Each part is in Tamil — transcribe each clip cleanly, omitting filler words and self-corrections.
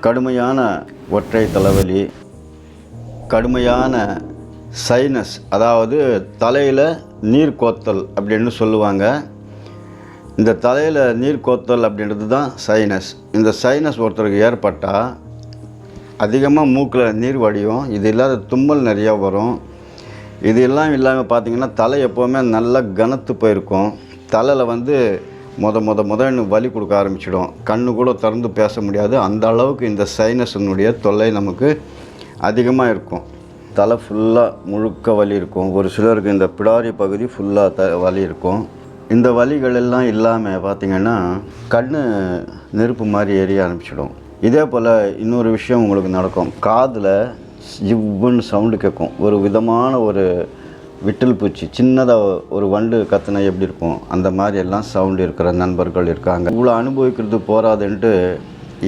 கடுமையான ஒற்றை தலைவலி, கடுமையான சைனஸ், அதாவது தலையில் நீர் கோத்தல் அப்படின்னு சொல்லுவாங்க. இந்த தலையில் நீர் கோத்தல் அப்படின்றது தான் சைனஸ். இந்த சைனஸ் ஒருத்தருக்கு ஏற்பட்டால் அதிகமாக மூக்கில் நீர் வடியும். இது இல்லாத தும்மல் நிறையா வரும். இது எல்லாம் இல்லாமல் பார்த்திங்கன்னா தலை எப்போவுமே நல்லா கனத்து போயிருக்கும். தலையில் முதன்னு வலி கொடுக்க ஆரம்பிச்சிடும். கண்ணு கூட திறந்து பேச முடியாது. அந்த அளவுக்கு இந்த சைனஸினுடைய தொல்லை நமக்கு அதிகமாக இருக்கும். தலை ஃபுல்லாக முழுக்க வலி இருக்கும். ஒரு சிலருக்கு இந்த பிடாரி பகுதி ஃபுல்லாக வலி இருக்கும். இந்த வலிகள் எல்லாம் இல்லாமல் பார்த்திங்கன்னா கண் நெருப்பு மாதிரி எரிய ஆரம்பிச்சிடும். இதே போல் இன்னொரு விஷயம் உங்களுக்கு நடக்கும். காதில் ஜிவ்வுன்னு சவுண்டு கேட்கும். ஒரு விதமான ஒரு விட்டில் பூச்சி, சின்னதாக ஒரு வண்டு கத்துனா எப்படி இருக்கும், அந்த மாதிரி எல்லாம் சவுண்டு இருக்கிற நண்பர்கள் இருக்காங்க. இவ்வளோ அனுபவிக்கிறது போகாதுன்ட்டு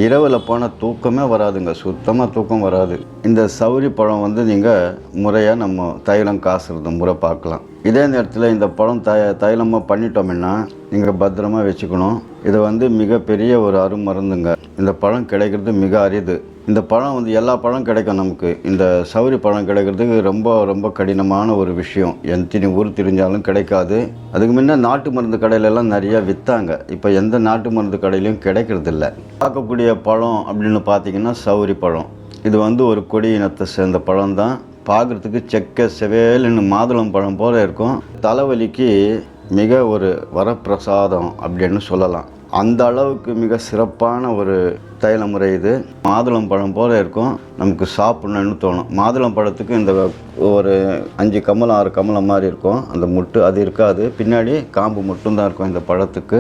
இரவில் போனால் தூக்கமே வராதுங்க. சுத்தமாக தூக்கம் வராது. இந்த சௌரி பழம் நீங்கள் முறையாக நம்ம தைலம் காசுறது முறை பார்க்கலாம். இதே நேரத்தில் இந்த பழம் தைலமாக பண்ணிட்டோம்னா நீங்கள் பத்திரமா வச்சுக்கணும். இது மிகப்பெரிய ஒரு அருமருந்துங்க. இந்த பழம் கிடைக்கிறது மிக அரிது. இந்த பழம் எல்லா பழம் கிடைக்கும் நமக்கு. இந்த சௌரி பழம் கிடைக்கிறதுக்கு ரொம்ப ரொம்ப கடினமான ஒரு விஷயம். எத்தனை ஊர் திரிஞ்சாலும் கிடைக்காது. அதுக்கு முன்னே நாட்டு மருந்து கடையிலெல்லாம் நிறையா விற்றாங்க. இப்போ எந்த நாட்டு மருந்து கடையிலையும் கிடைக்கிறதில்ல. பார்க்கக்கூடிய பழம் அப்படின்னு பார்த்தீங்கன்னா சௌரி பழம். இது ஒரு கொடி இனத்தை சேர்ந்த பழம் தான். பார்க்குறதுக்கு செக்க செவேலுன்னு மாதுளம் பழம் போல் இருக்கும். தலைவலிக்கு மிக ஒரு வரப்பிரசாதம் அப்படின்னு சொல்லலாம். அந்த அளவுக்கு மிக சிறப்பான ஒரு தைல முறை இது. மாதுளம் பழம் போல் இருக்கும். நமக்கு சாப்பிட்ணுன்னு தோணும். மாதுளம் பழத்துக்கு இந்த ஒரு 5 கமலம் 6 கமலம் மாதிரி இருக்கும். அந்த முட்டு அது இருக்காது. பின்னாடி காம்பு மட்டும்தான் இருக்கும் இந்த பழத்துக்கு.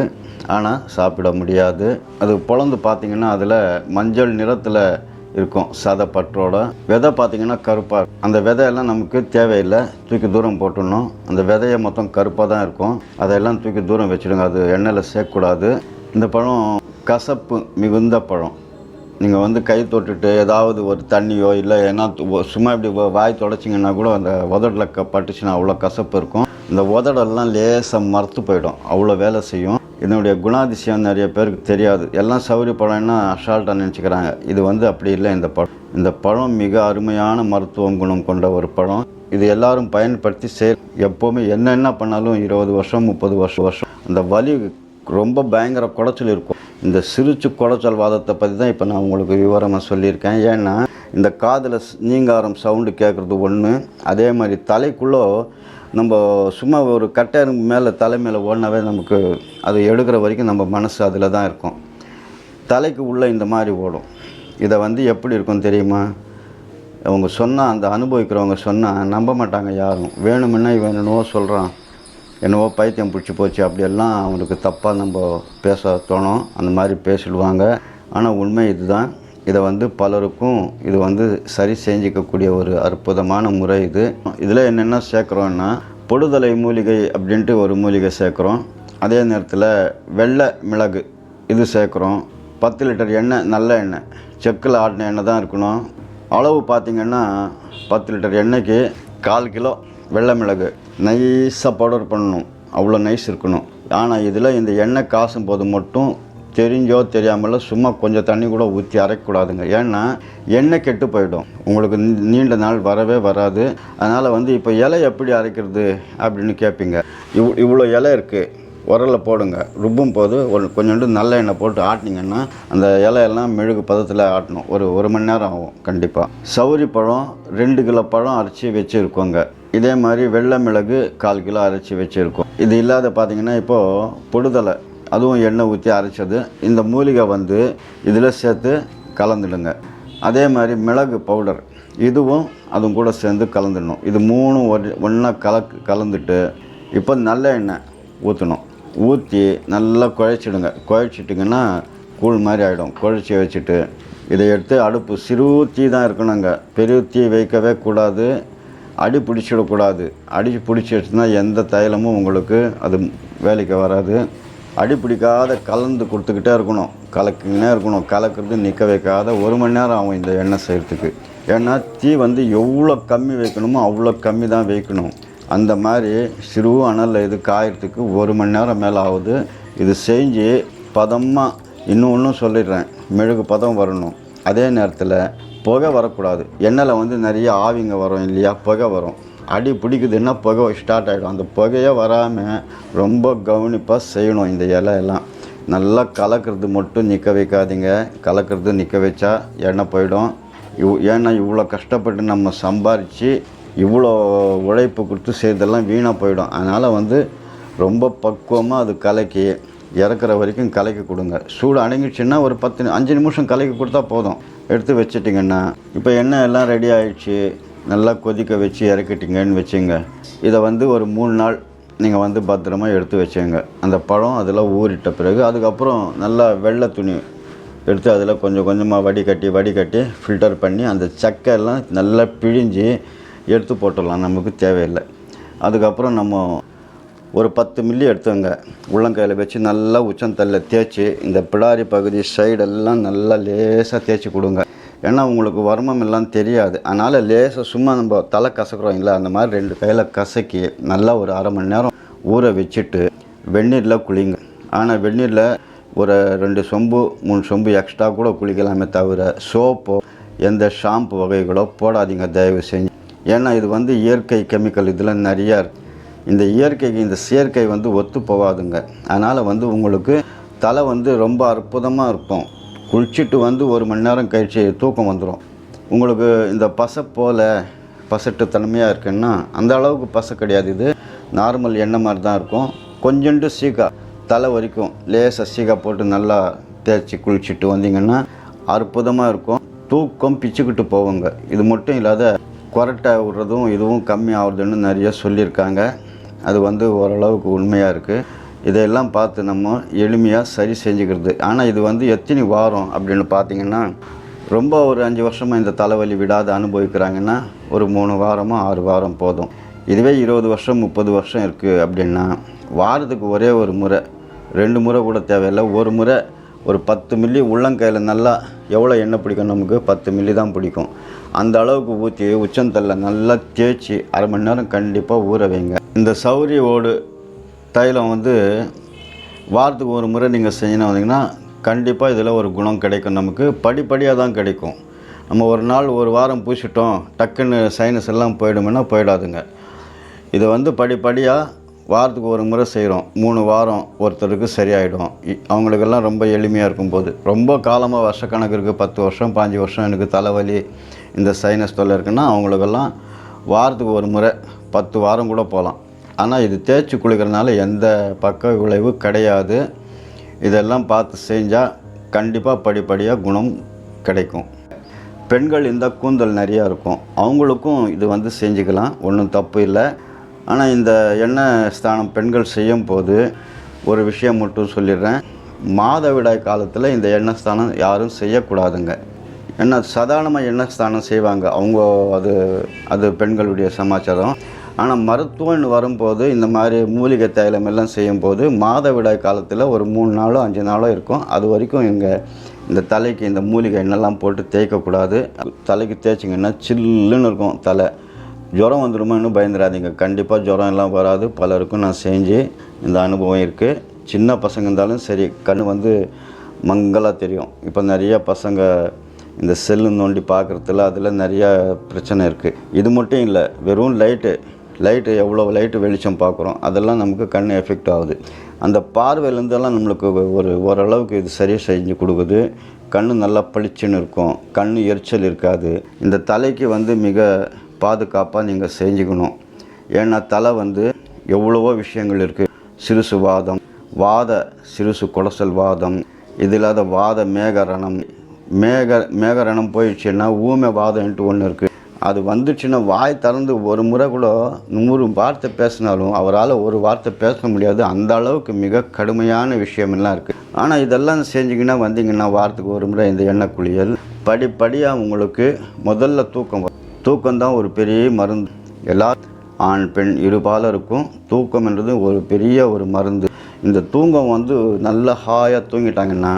ஆனால் சாப்பிட முடியாது. அது பொழந்து பார்த்திங்கன்னா அதில் மஞ்சள் நிறத்தில் இருக்கும். சதை பற்றோட விதை பார்த்திங்கன்னா கருப்பாக. அந்த விதையெல்லாம் நமக்கு தேவையில்லை. தூக்கி தூரம் போட்டுடணும். அந்த விதையை மொத்தம் கருப்பாக தான் இருக்கும். அதையெல்லாம் தூக்கி தூரம் வச்சுடுங்க. அது எண்ணெயில் சேர்க்கக்கூடாது. இந்த பழம் கசப்பு மிகுந்த பழம். நீங்கள் கை தொட்டுட்டு ஏதாவது ஒரு தண்ணியோ இல்லை ஏன்னா சும்மா இப்படி வாய் தொடச்சிங்கன்னா கூட அந்த உதடில் பட்டுச்சுன்னா அவ்வளோ கசப்பு இருக்கும். இந்த உதடெல்லாம் லேசாக மறுத்து போயிடும். அவ்வளோ வேலை செய்யும். இதனுடைய குணாதிசயம் நிறைய பேருக்கு தெரியாது. எல்லாம் சௌரி பழம்னா அசால்ட்டாக நினச்சிக்கிறாங்க. இது அப்படி இல்லை. இந்த பழம் மிக அருமையான மருத்துவம் குணம் கொண்ட ஒரு பழம். இது எல்லாரும் பயன்படுத்தி எப்போவுமே என்ன பண்ணாலும் 20 வருஷம் 30 வருஷம் அந்த வலி ரொம்ப பயங்கர குடைச்சல் இருக்கும். இந்த சிரிச்சு குடைச்சல் வாதத்தை பற்றி தான் இப்போ நான் உங்களுக்கு விவரமாக சொல்லியிருக்கேன். ஏன்னா இந்த காதில் நீங்காரம் சவுண்டு கேட்குறது ஒன்று. அதே மாதிரி தலைக்குள்ளே நம்ம சும்மா ஒரு கட்டையருக்கு மேலே தலை மேலே ஓடினாவே நமக்கு அது எடுக்கிற வரைக்கும் நம்ம மனசு அதில் தான் இருக்கும். தலைக்கு உள்ளே இந்த மாதிரி ஓடும். இதை எப்படி இருக்கும் தெரியுமா? அவங்க சொன்னால், அந்த அனுபவிக்கிறவங்க சொன்னால் நம்ப மாட்டாங்க யாரும். வேணுமுன்னா இவன் என்னவோ சொல்கிறான், என்னவோ பைத்தியம் பிடிச்சி போச்சு அப்படியெல்லாம் அவனுக்கு தப்பாக நம்ம பேச தோணும். அந்த மாதிரி பேசிடுவாங்க. ஆனால் உண்மை இதுதான். இதை பலருக்கும் இது சரி செஞ்சிக்கக்கூடிய ஒரு அற்புதமான முறை இது. இதில் என்னென்ன சேர்க்குறோன்னா பொடுதலை மூலிகை அப்படின்ட்டு ஒரு மூலிகை சேர்க்குறோம். அதே நேரத்தில் வெள்ளை மிளகு இது சேர்க்குறோம். 10 லிட்டர் எண்ணெய், நல்ல எண்ணெய், செக்கில் ஆட்டின எண்ணெய் தான் இருக்கணும். அளவு பார்த்திங்கன்னா 10 லிட்டர் எண்ணெய்க்கு 1/4 கிலோ வெள்ளை மிளகு நைஸாக பவுடர் பண்ணணும். அவ்வளோ நைஸ் இருக்கணும். ஆனால் இதில் இந்த எண்ணெய் காசும் போது மட்டும் தெரிஞ்சோ தெரியாமலோ சும்மா கொஞ்சம் தண்ணி கூட ஊற்றி அரைக்கக்கூடாதுங்க. ஏன்னா எண்ணெய் கெட்டு போயிடும். உங்களுக்கு நீண்ட நாள் வரவே வராது. அதனால் இப்போ இலை எப்படி அரைக்கிறது அப்படின்னு கேட்பீங்க. இவ்வளோ இலை இருக்குது, உரலில் போடுங்க. ருப்பும் போது கொஞ்சோண்டு நல்ல எண்ணெய் போட்டு ஆட்டினீங்கன்னா அந்த இலையெல்லாம் மெழுகு பதத்தில் ஆட்டணும். ஒரு மணி நேரம் ஆகும் கண்டிப்பாக. சௌரி பழம் 2 கிலோ பழம் அரைச்சி வச்சுருக்கோங்க. இதே மாதிரி வெள்ளை மிளகு 1/4 கிலோ அரைச்சி வச்சுருக்கோம். இது இல்லாத பார்த்திங்கன்னா இப்போது பொடுதலை, அதுவும் எண்ணெய் ஊற்றி அரைச்சது. இந்த மூலிகை இதில் சேர்த்து கலந்துடுங்க. அதே மாதிரி மிளகு பவுடர் அதுவும் கூட சேர்ந்து கலந்துடணும். இது 3 ஒன்றா கலந்துட்டு இப்போ நல்ல எண்ணெய் ஊற்றணும். ஊற்றி நல்லா குழைச்சிடுங்க. குழைச்சிட்டிங்கன்னா கூழ் மாதிரி ஆகிடும். குழைச்சி வச்சுட்டு இதை எடுத்து அடுப்பு சிறு தீ தான் இருக்கணுங்க. பெரிய தீ வைக்கவே கூடாது. அடி பிடிச்சிடக்கூடாது. அடி பிடிச்சிடுச்சுன்னா எந்த தைலமும் உங்களுக்கு அது வேலைக்கு வராது. அடி பிடிக்காத கலந்து கொடுத்துக்கிட்டே இருக்கணும். கலக்கினே இருக்கணும். கலக்கிறது நிற்க வைக்காத 1 மணி நேரம் ஆகும் இந்த எண்ணெய் செய்கிறதுக்கு. ஏன்னா தீ எவ்வளோ கம்மி வைக்கணுமோ அவ்வளோ கம்மி தான் வைக்கணும். அந்த மாதிரி சிறு அனலில் இது காயறதுக்கு 1 மணி நேரம் மேலே ஆகுது. இது செஞ்சு பதமாக இன்னும் சொல்லிடுறேன், மெழுகு பதம் வரணும். அதே நேரத்தில் புகை வரக்கூடாது. எண்ணெயில் வந்து நிறைய ஆவிங்க வரும் இல்லையா, புகை வரும். அடி பிடிக்குதுன்னா புகை ஸ்டார்ட் ஆகிடும். அந்த புகையே வராமல் ரொம்ப கவனிப்பாக செய்யணும். இந்த இலையெல்லாம் நல்லா கலக்கிறது மட்டும் நிற்க வைக்காதீங்க. கலக்கிறது நிற்க வச்சா எண்ணெய் போயிடும். ஏன்னா இவ்வளோ கஷ்டப்பட்டு நம்ம சம்பாரித்து இவ்வளோ உழைப்பு கொடுத்து செய்தெல்லாம் வீணாக போயிடும். அதனால் வந்து ரொம்ப பக்குவமாக அது கலக்கி இறக்குற வரைக்கும் கலக்கி கொடுங்க. சூடு அடங்கிடுச்சுன்னா ஒரு 5 நிமிஷம் கலக்கி கொடுத்தா போதும். எடுத்து வச்சிட்டிங்கன்னா இப்போ எண்ணெய் எல்லாம் ரெடி ஆகிடுச்சு, நல்லா கொதிக்க வச்சு இறக்கிட்டிங்கன்னு வச்சுங்க. இதை வந்து ஒரு 3 நாள் நீங்கள் வந்து பத்திரமாக எடுத்து வச்சுங்க. அந்த பழம் அதில் ஊறிட்ட பிறகு அதுக்கப்புறம் நல்லா வெள்ளை துணி எடுத்து அதில் கொஞ்சம் கொஞ்சமாக வடிகட்டி ஃபில்டர் பண்ணி அந்த சக்கை எல்லாம் நல்லா பிழிஞ்சு எடுத்து போட்டுடலாம், நமக்கு தேவையில்லை. அதுக்கப்புறம் நம்ம ஒரு 10 மில்லி எடுத்துங்க, உள்ளங்கையில் வச்சு நல்லா உச்சந்தல்ல தேய்ச்சி இந்த பிடாரி பகுதி சைடெல்லாம் நல்லா லேசாக தேய்ச்சி கொடுங்க. ஏன்னா உங்களுக்கு வர்மம் எல்லாம் தெரியாது. அதனால் லேசாக சும்மா நம்ம தலை கசக்கிறோம் இல்லை, அந்த மாதிரி 2 கையில் கசக்கி நல்லா ஒரு அரை மணி நேரம் ஊற வச்சுட்டு வெந்நீரில் குளிங்க. ஆனால் வெந்நீரில் ஒரு 2 சொம்பு 3 சொம்பு எக்ஸ்ட்ரா கூட குளிக்கலாமே தவிர சோப்போ எந்த ஷாம்பு வகைகளோ போடாதீங்க தயவு செஞ்சு. ஏன்னா இது வந்து இயற்கை கெமிக்கல் இதில் நிறையா இருக்குது. இந்த இயற்கைக்கு இந்த செயற்கை வந்து ஒத்து போகாதுங்க. அதனால் வந்து உங்களுக்கு தலை வந்து ரொம்ப அற்புதமாக இருக்கும். குளிச்சுட்டு வந்து 1 மணி நேரம் கழிச்சு தூக்கம் வந்துடும். உங்களுக்கு இந்த பசை போல் பசட்டு தன்மையாக இருக்குன்னா அந்த அளவுக்கு பசை கிடையாது. இது நார்மல் எண்ணெய் மாதிரி தான் இருக்கும். கொஞ்சோண்டு சீக்கா தலை வரைக்கும் லேசாக சீக்கா போட்டு நல்லா தேய்ச்சி குளிச்சுட்டு வந்தீங்கன்னா அற்புதமாக இருக்கும். தூக்கம் பிச்சுக்கிட்டு போவோங்க. இது மட்டும் இல்லாத கொரட்டை விடுறதும் இதுவும் கம்மி ஆகுதுன்னு நிறைய சொல்லியிருக்காங்க. அது வந்து ஓரளவுக்கு உண்மையாக இருக்குது. இதையெல்லாம் பார்த்து நம்ம எளிமையாக சரி செஞ்சுக்கிறது. ஆனால் இது வந்து எத்தனை வாரம் அப்படின்னு பார்த்தீங்கன்னா, ரொம்ப ஒரு 5 வருஷமாக இந்த தலைவலி விடாத அனுபவிக்கிறாங்கன்னா ஒரு 3 வாரமோ 6 வாரம் போதும். இதுவே 20 வருஷம் 30 வருஷம் இருக்குது அப்படின்னா வாரத்துக்கு ஒரே ஒரு முறை 2 முறை கூட தேவையில்லை. ஒரு முறை ஒரு 10 மில்லி உள்ளங்கையில் நல்லா எவ்வளோ எண்ணெய் பிடிக்கும், நமக்கு 10 மில்லி தான் பிடிக்கும். அந்த அளவுக்கு ஊற்றி உச்சந்தல்ல நல்லா தேய்ச்சி அரை மணி நேரம் கண்டிப்பாக ஊற வைங்க. இந்த சௌரி ஓடு தைலம் வந்து வாரத்துக்கு ஒரு முறை நீங்கள் செஞ்சுன்னு வந்தீங்கன்னா கண்டிப்பாக இதில் ஒரு குணம் கிடைக்கும். நமக்கு படிப்படியாக தான் கிடைக்கும். நம்ம ஒரு நாள் ஒரு வாரம் பூசிட்டோம் டக்குன்னு சைனஸ் எல்லாம் போயிடுமுன்னா போயிடாதுங்க. இதை வந்து படிப்படியாக வாரத்துக்கு ஒரு முறை செய்கிறோம். 3 வாரம் ஒருத்தருக்கு சரியாயிடும். அவங்களுக்கெல்லாம் ரொம்ப எளிமையாக இருக்கும்போது, ரொம்ப காலமாக வருஷக்கணக்கு இருக்குது, 10 வருஷம் 5 வருஷம் எனக்கு தலைவலி இந்த சைனஸ் தொல்லை இருக்குன்னா அவங்களுக்கெல்லாம் வாரத்துக்கு ஒரு முறை 10 வாரம் கூட போகலாம். ஆனால் இது தேய்ச்சி குளிக்கிறதுனால எந்த பக்க விளைவு கிடையாது. இதெல்லாம் பார்த்து செஞ்சால் கண்டிப்பாக படிப்படியாக குணம் கிடைக்கும். பெண்கள் இந்த கூந்தல் நிறையா இருக்கும், அவங்களுக்கும் இது வந்து செஞ்சுக்கலாம், ஒன்றும் தப்பு இல்லை. ஆனால் இந்த எண்ணெய் ஸ்தானம் பெண்கள் செய்யும் போது ஒரு விஷயம் மட்டும் சொல்லிடுறேன். மாதவிடாய் காலத்தில் இந்த எண்ணெய் ஸ்தானம் யாரும் செய்யக்கூடாதுங்க. ஏன்னா சாதாரணமாக எண்ணெய் ஸ்தானம் செய்வாங்க அவங்க, அது பெண்களுடைய சமாச்சாரம். ஆனால் மருத்துவம்னு வரும்போது இந்த மாதிரி மூலிகை தைலம் எல்லாம் செய்யும்போது மாதவிடாய் காலத்தில் ஒரு 3 நாளோ 5 நாளோ இருக்கும். அது வரைக்கும் இந்த தலைக்கு இந்த மூலிகை எண்ணெய்லாம் போட்டு தேய்க்கக்கூடாது. தலைக்கு தேய்ச்சிங்கன்னா சில்லுன்னு இருக்கும் தலை. ஜுரம் வந்துடுமோன்னு பயந்துடாதீங்க. கண்டிப்பாக ஜுரம் எல்லாம் வராது. பலருக்கும் நான் செஞ்சு இந்த அனுபவம் இருக்குது. சின்ன பசங்க இருந்தாலும் சரி, கண் வந்து மங்கலாக தெரியும். இப்போ நிறைய பசங்க இந்த செல்லு நோண்டி பார்க்குறதுல அதில் நிறையா பிரச்சனை இருக்குது. இது மட்டும் இல்லை, வெறும் லைட்டு எவ்வளோ லைட்டு வெளிச்சம் பார்க்குறோம், அதெல்லாம் நமக்கு கண் எஃபெக்ட் ஆகுது. அந்த பார்வையிலேருந்தெல்லாம் நம்மளுக்கு ஓரளவுக்கு இது சரியாக செஞ்சு கொடுக்குது. கண் நல்லா பளிச்சுன்னு இருக்கும், கண் எரிச்சல் இருக்காது. இந்த தலைக்கு வந்து மிக பாதுகாப்பாக நீங்கள் செஞ்சுக்கணும். ஏன்னா தலை வந்து எவ்வளவோ விஷயங்கள் இருக்குது. சிறுசு வாதம், சிறுசு குடசல் வாதம், இது இல்லாத வாத மேகரணம் போயிடுச்சுன்னா ஊமை வாதம்ன்ட்டு ஒன்று இருக்குது. அது வந்துச்சுன்னா வாய் திறந்து ஒரு முறை கூட 100 வார்த்தை பேசினாலும் அவரால் ஒரு வார்த்தை பேச முடியாது. அந்த அளவுக்கு மிக கடுமையான விஷயமெல்லாம் இருக்குது. ஆனால் இதெல்லாம் செஞ்சிங்கன்னா வந்தீங்கன்னா வாரத்துக்கு ஒரு முறை இந்த எண்ணெய் குளியல் படிப்படியாக உங்களுக்கு முதல்ல தூக்கம்தான் ஒரு பெரிய மருந்து. எல்லா ஆண் பெண் இருபாலருக்கும் தூக்கம்ன்றது ஒரு பெரிய ஒரு மருந்து. இந்த தூக்கம் வந்து நல்லா ஹாயாக தூங்கிட்டாங்கன்னா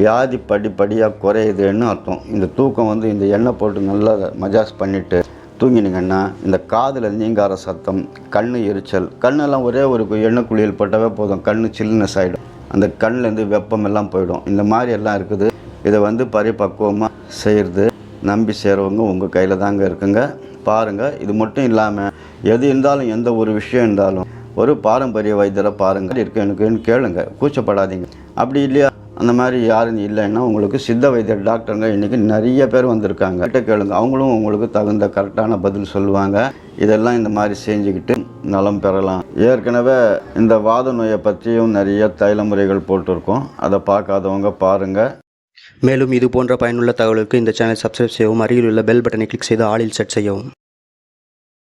வியாதி படிப்படியாக குறையுதுன்னு அர்த்தம். இந்த தூக்கம் வந்து இந்த எண்ணெய் போட்டு நல்லா மஜாஸ் பண்ணிவிட்டு தூங்கினீங்கன்னா இந்த காதில் நீங்கார சத்தம், கண் எரிச்சல், கண்ணெல்லாம் ஒரே ஒரு எண்ணெய் குளியல் போட்டாவே போதும், கண் சில்னஸ் ஆகிடும், அந்த கண்ணிலேருந்து வெப்பமெல்லாம் போயிடும். இந்த மாதிரி எல்லாம் இருக்குது. இதை பரிபக்குவமாக செய்கிறது நம்பி செய்கிறவங்க உங்கள் கையில் தாங்க இருக்குங்க. பாருங்கள். இது மட்டும் இல்லாமல் எது இருந்தாலும் எந்த ஒரு விஷயம் இருந்தாலும் ஒரு பாரம்பரிய வைத்தியரை பாருங்கள். எனக்குன்னு கேளுங்க, கூச்சப்படாதீங்க. அப்படி இல்லையா அந்த மாதிரி யாரும் இல்லைன்னா உங்களுக்கு சித்த வைத்தியர் டாக்டருங்க இன்றைக்கி நிறைய பேர் வந்திருக்காங்க. கிட்ட கேளுங்க, அவங்களும் உங்களுக்கு தகுந்த கரெக்டான பதில் சொல்லுவாங்க. இதெல்லாம் இந்த மாதிரி செஞ்சுக்கிட்டு நலம் பெறலாம். ஏற்கனவே இந்த வாத நோயை பற்றியும் நிறைய தைல முறைகள் போட்டிருக்கோம். அதை பார்க்காதவங்க பாருங்கள். மேலும் இது போன்ற பயனுள்ள தகவலுக்கு இந்த சேனல் சப்ஸ்கிரைப் செய்யவும், அருகில் உள்ள பெல் பட்டனை கிளிக் செய்து ஆலில் செட் செய்யவும்.